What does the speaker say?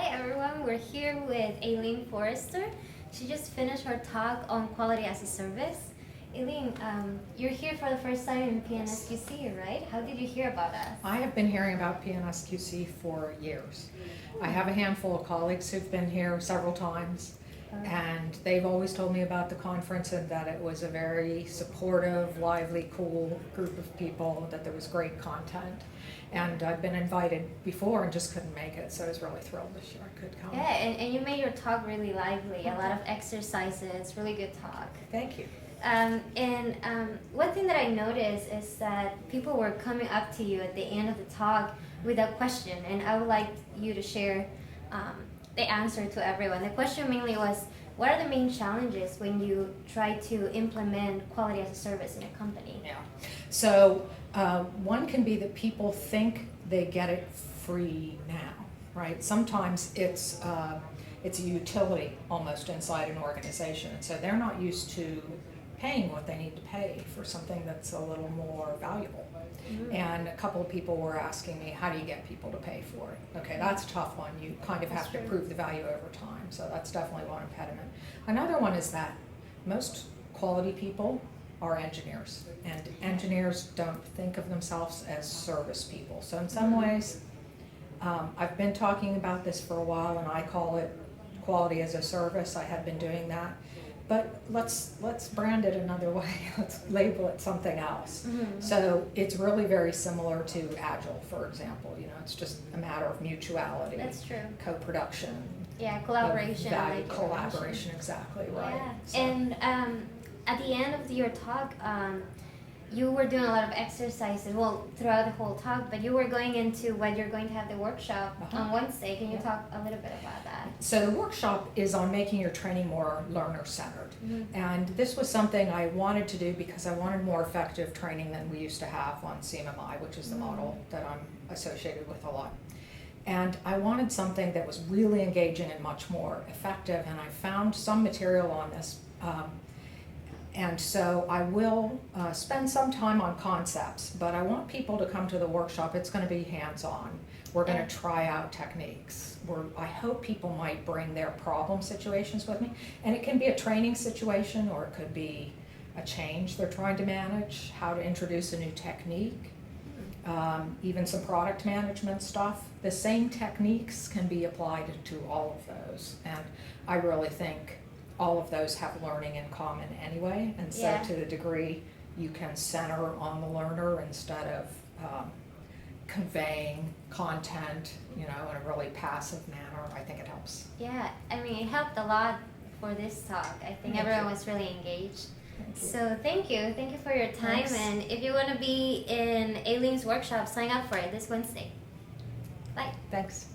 Hi everyone, we're here with Eileen Forrester. She just finished her talk on quality as a service. Eileen, you're here for the first time in PNSQC, right? How did you hear about us? I have been hearing about PNSQC for years. I have a handful of colleagues who've been here several times, and they've always told me about the conference and that it was a very supportive, lively, cool group of people, that there was great content. And I've been invited before and just couldn't make it, so I was really thrilled this year I could come. Yeah, and you made your talk really lively, a lot of exercises, really good talk. Thank you. One thing that I noticed is that people were coming up to you at the end of the talk with a question, and I would like you to share the answer to everyone. The question mainly was, what are the main challenges when you try to implement quality as a service in a company? Yeah. So one can be that people think they get it free now, right? Sometimes it's a utility almost inside an organization, so they're not used to paying what they need to pay for something that's a little more valuable. Mm-hmm. And a couple of people were asking me, how do you get people to pay for it? Okay, that's a tough one. You kind of have to prove the value over time, so that's definitely one impediment. Another one is that most quality people are engineers, and engineers don't think of themselves as service people. So in some ways, I've been talking about this for a while, and I call it quality as a service. I have been doing that. But let's brand it another way. Let's label it something else. Mm-hmm. So it's really very similar to Agile, for example. You know, it's just a matter of mutuality. That's true. Co-production. Yeah, collaboration. Value, collaboration, exactly right. Yeah. So. And at the end of your talk, you were doing a lot of exercises, well, throughout the whole talk, but you were going into what you're going to have the workshop on Wednesday. Can you talk a little bit about that? So the workshop is on making your training more learner-centered. Mm-hmm. And this was something I wanted to do because I wanted more effective training than we used to have on CMMI, which is the model that I'm associated with a lot. And I wanted something that was really engaging and much more effective, and I found some material on this. And so I will spend some time on concepts, but I want people to come to the workshop. It's going to be hands-on. We're going to try out techniques. I hope people might bring their problem situations with me. And it can be a training situation, or it could be a change they're trying to manage, how to introduce a new technique, even some product management stuff. The same techniques can be applied to all of those. And I really think all of those have learning in common anyway, and so to the degree you can center on the learner instead of conveying content, you know, in a really passive manner, I think it helps. Yeah, I mean, it helped a lot for this talk. I think everyone was really engaged. So thank you for your time. Thanks. And if you want to be in Eileen's workshop, sign up for it this Wednesday. Bye. Thanks.